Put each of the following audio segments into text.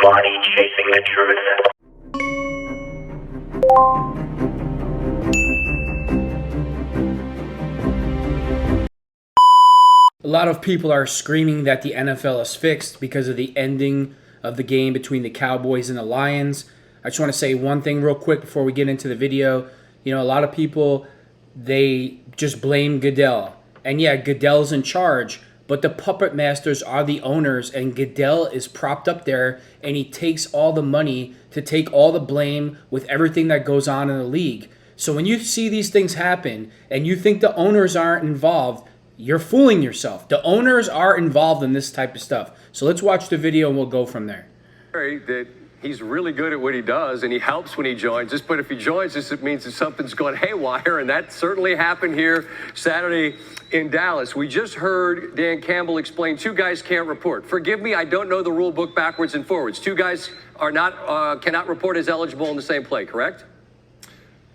body chasing the truth. A lot of people are screaming that the NFL is fixed because of the ending of the game between the Cowboys and the Lions. I just want to say one thing real quick before we get into the video. You know, a lot of people, they just blame Goodell. And yeah, Goodell's in charge, but the puppet masters are the owners, and Goodell is propped up there, and he takes all the money to take all the blame with everything that goes on in the league. So when you see these things happen and you think the owners aren't involved, you're fooling yourself. The owners are involved in this type of stuff. So let's watch the video and we'll go from there. That he's really good at what he does, and he helps when he joins us. But if he joins us, it means that something's gone haywire, and that certainly happened here Saturday in Dallas. We just heard Dan Campbell explain two guys can't report. Forgive me, I don't know the rule book backwards and forwards. Two guys are not cannot report as eligible in the same play, correct?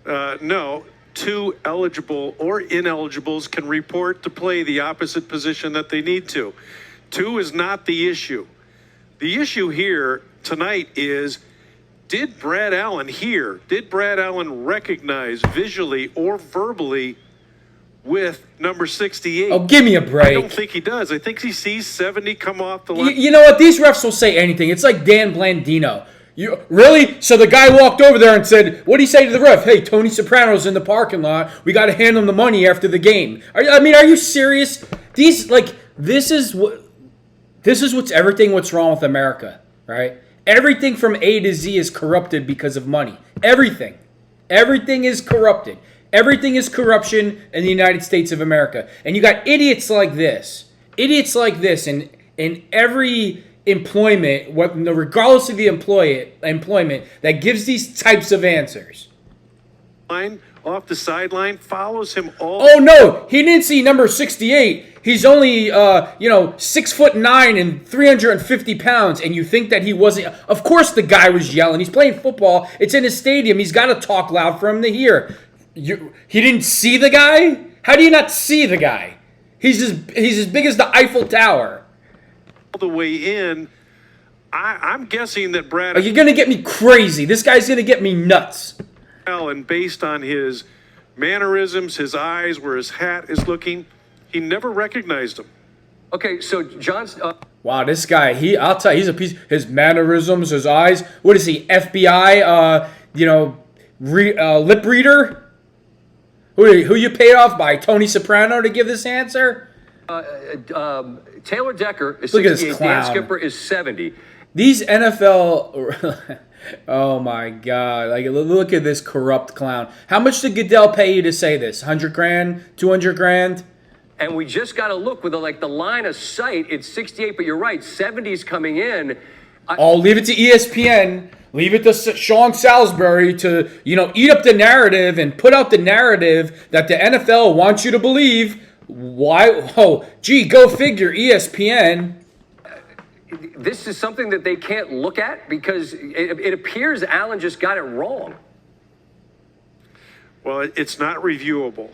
No. Two eligible or ineligibles can report to play the opposite position that they need to. Two is not the issue. The issue here tonight is, did Brad Allen recognize visually or verbally with number 68? Oh, give me a break. I don't think he does. I think he sees 70 come off the line. You know what? These refs will say anything. It's like Dan Blandino. You really? So the guy walked over there and said, what did he say to the ref? Hey, Tony Soprano's in the parking lot. We got to hand him the money after the game. Are you serious? This is what's wrong with America, right? Everything from A to Z is corrupted because of money. Everything. Everything is corrupted. Everything is corruption in the United States of America. And you got idiots like this. Idiots like this in every employment, regardless of the employment, that gives these types of answers. Off the sideline, follows him all. Oh no, he didn't see number 68. He's only 6'9" and 350 pounds, and you think that he wasn't? Of course, the guy was yelling. He's playing football. It's in his stadium. He's got to talk loud for him to hear. He didn't see the guy? How do you not see the guy? He's as big as the Eiffel Tower. All the way in. I'm guessing that Brad. Are you gonna get me crazy? This guy's gonna get me nuts. And based on his mannerisms, his eyes, where his hat is looking, he never recognized him. Okay, so John's. Wow, this guy, I'll tell you, he's a piece. His mannerisms, his eyes. What is he? FBI? Lip reader? Who you paid off by? Tony Soprano to give this answer? Taylor Decker is Look at this 68. clown. Dan Skipper is 70. These NFL. Oh my God! Like, look at this corrupt clown. How much did Goodell pay you to say this? 100 grand? 200 grand? And we just got to look with the line of sight. It's 68, but you're right. 70's coming in. Leave it to ESPN. Leave it to Sean Salisbury to, eat up the narrative and put out the narrative that the NFL wants you to believe. Why? Oh, gee, go figure, ESPN. This is something that they can't look at because it appears Allen just got it wrong. Well, it's not reviewable.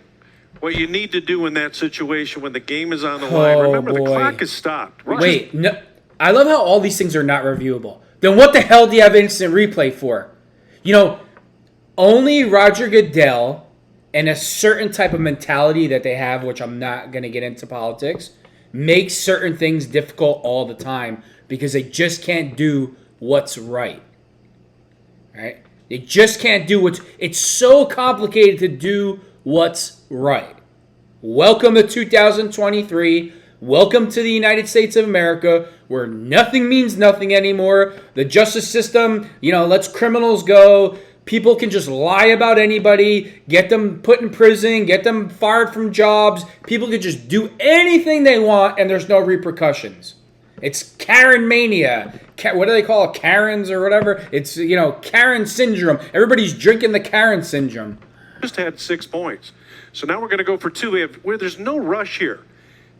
What you need to do in that situation when the game is on the line, remember the clock is stopped. Wait, no, I love how all these things are not reviewable. Then what the hell do you have instant replay for? Only Roger Goodell and a certain type of mentality that they have, which I'm not going to get into politics, makes certain things difficult all the time because they just can't do what's right. Right? They just can't do it's so complicated to do what's right. Welcome to 2023. Welcome to the United States of America, where nothing means nothing anymore. The justice system, lets criminals go. People can just lie about anybody, get them put in prison, get them fired from jobs. People can just do anything they want, and there's no repercussions. It's Karen mania. What do they call it? Karens or whatever? It's, Karen syndrome. Everybody's drinking the Karen syndrome. Just had 6 points. So now we're going to go for two. Where there's no rush here.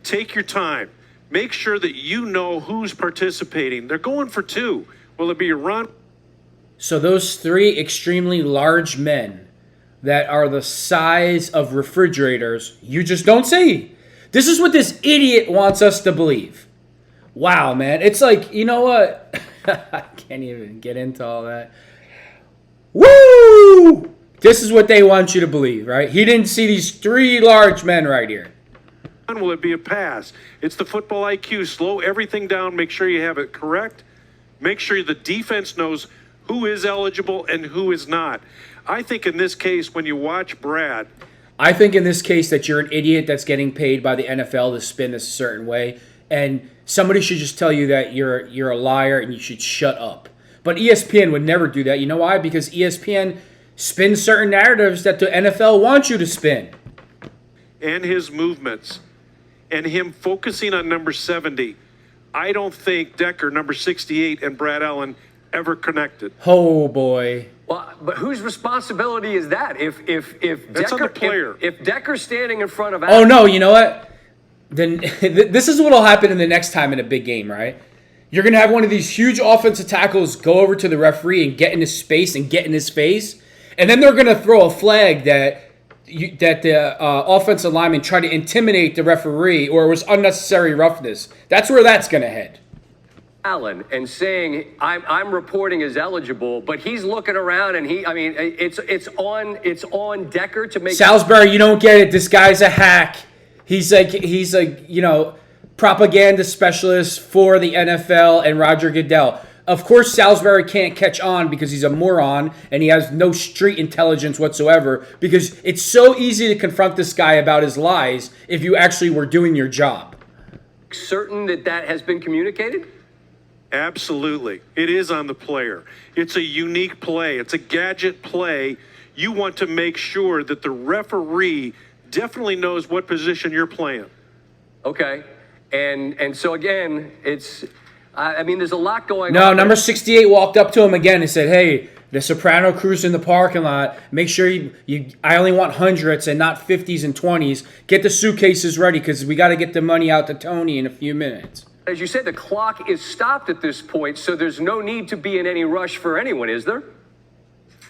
Take your time. Make sure that you know who's participating. They're going for two. Will it be a run? So those three extremely large men that are the size of refrigerators, you just don't see. This is what this idiot wants us to believe. Wow, man. It's like, you know what? I can't even get into all that. Woo! This is what they want you to believe, right? He didn't see these three large men right here. Will it be a pass? It's the football IQ. Slow everything down. Make sure you have it correct. Make sure the defense knows who is eligible and who is not. I think in this case, when you watch Brad, I think in this case that you're an idiot that's getting paid by the NFL to spin this a certain way, and somebody should just tell you that you're a liar and you should shut up. But ESPN would never do that. You know why? Because ESPN spins certain narratives that the NFL wants you to spin. and his movements and him focusing on number 70, I don't think Decker, number 68, and Brad Allen ever connected. Oh, boy. Well, but whose responsibility is that? If That's on Decker, the player. if Decker's standing in front of Oh, Allen, no, you know what? Then this is what will happen in the next time in a big game, right? You're going to have one of these huge offensive tackles go over to the referee and get in his space and get in his face. And then they're going to throw a flag that the offensive lineman tried to intimidate the referee or it was unnecessary roughness. That's where that's going to head. Allen and saying I'm reporting as eligible, but he's looking around and it's on Decker to make. Salisbury, you don't get it. This guy's a hack. He's a propaganda specialist for the NFL and Roger Goodell. Of course, Salisbury can't catch on because he's a moron and he has no street intelligence whatsoever, because it's so easy to confront this guy about his lies if you actually were doing your job. Certain that has been communicated? Absolutely. It is on the player. It's a unique play. It's a gadget play. You want to make sure that the referee definitely knows what position you're playing. Okay. And so again, there's a lot going on. No, number 68 walked up to him again and said, "Hey, the Soprano crew's in the parking lot. Make sure I only want hundreds and not 50s and 20s. Get the suitcases ready because we got to get the money out to Tony in a few minutes." As you said, the clock is stopped at this point, so there's no need to be in any rush for anyone, is there?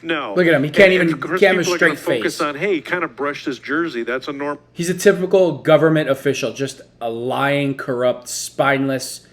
No. Look at him. He can't even of course, have a people are straight gonna focus face. on, hey, he kind of brushed his jersey. That's a normal. He's a typical government official, just a lying, corrupt, spineless,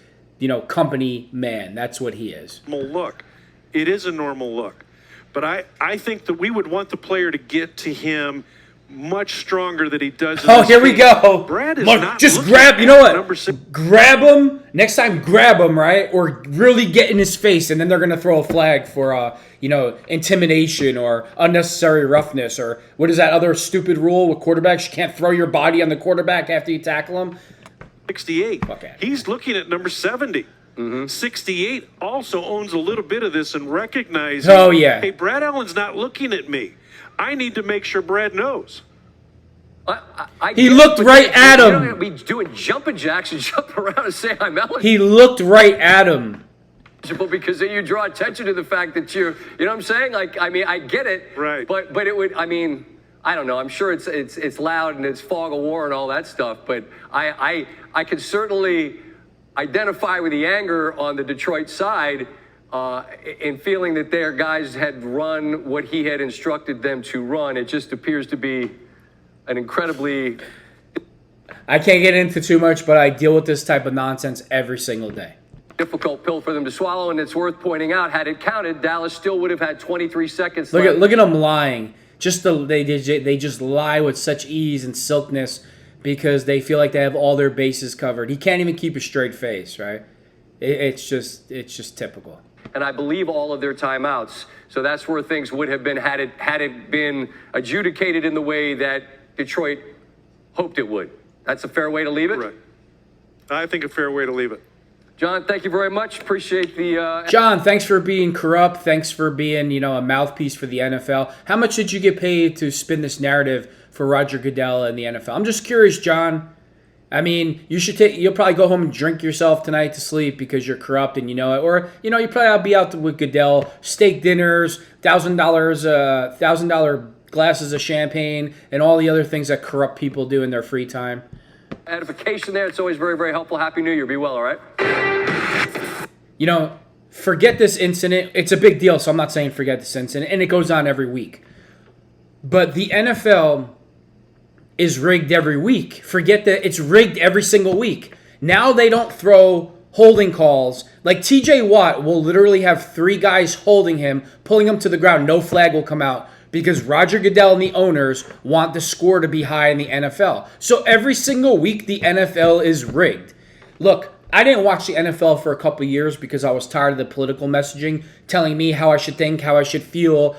company man. That's what he is. Look. It is a normal look. But I think that we would want the player to get to him much stronger than he does. Oh, here we go. Brad is Look, not just looking grab. You at know what? number 6. Grab him next time. Grab him, right? Or really get in his face, and then they're gonna throw a flag for intimidation or unnecessary roughness, or what is that other stupid rule with quarterbacks? You can't throw your body on the quarterback after you tackle him. 68. Okay. He's looking at number 70. 68 also owns a little bit of this and recognizes, Oh, yeah. hey, Brad Allen's not looking at me. I need to make sure Brad knows. He looked right at him. You're not going to be doing jumping jacks and jump around and say I'm eligible. He looked right at him. Because then you draw attention to the fact that you know what I'm saying? I get it. Right. But it would, I don't know. I'm sure it's loud and it's fog of war and all that stuff. But I can certainly identify with the anger on the Detroit side in feeling that their guys had run what he had instructed them to run. It just appears to be an incredibly... I can't get into too much, but I deal with this type of nonsense every single day. difficult pill for them to swallow, and it's worth pointing out, had it counted, Dallas still would have had 23 seconds left. Look at them lying. They just lie with such ease and silkness because they feel like they have all their bases covered. He can't even keep a straight face, right? It's just typical. And I believe all of their timeouts. So that's where things would have been had it been adjudicated in the way that Detroit hoped it would. That's a fair way to leave it? Right. I think a fair way to leave it. John, thank you very much. Appreciate the... John, thanks for being corrupt. Thanks for being, a mouthpiece for the NFL. How much did you get paid to spin this narrative for Roger Goodell and the NFL? I'm just curious, John. I mean, you'll probably go home and drink yourself tonight to sleep because you're corrupt and you know it. Or, you probably be out with Goodell, steak dinners, $1,000 glasses of champagne, and all the other things that corrupt people do in their free time. Edification there. It's always very, very helpful. Happy New Year. Be well, all right? Forget this incident. It's a big deal, so I'm not saying forget this incident, and it goes on every week. But the NFL is rigged every week. Forget that it's rigged every single week. Now they don't throw holding calls. Like TJ Watt will literally have 3 guys holding him, pulling him to the ground. No flag will come out because Roger Goodell and the owners want the score to be high in the NFL. So every single week, the NFL is rigged. Look, I didn't watch the NFL for a couple of years because I was tired of the political messaging telling me how I should think, how I should feel,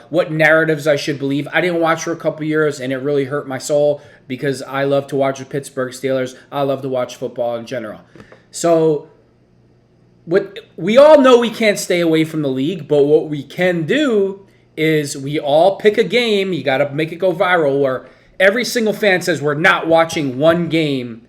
what narratives I should believe. I didn't watch for a couple of years, and it really hurt my soul because I love to watch the Pittsburgh Steelers. I love to watch football in general. So we all know we can't stay away from the league, but what we can do is we all pick a game. You got to make it go viral where every single fan says we're not watching one game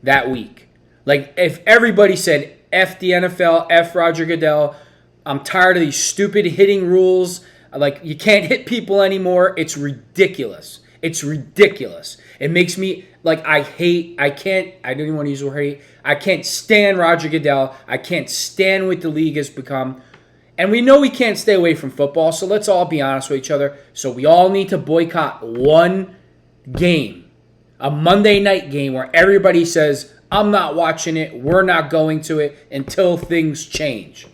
that week. Like, if everybody said, F the NFL, F Roger Goodell, I'm tired of these stupid hitting rules. Like, you can't hit people anymore. It's ridiculous. It's ridiculous. It makes me, like, I don't even want to use the word hate. I can't stand Roger Goodell. I can't stand what the league has become. And we know we can't stay away from football, so let's all be honest with each other. So we all need to boycott one game, a Monday night game where everybody says, I'm not watching it. We're not going to it until things change.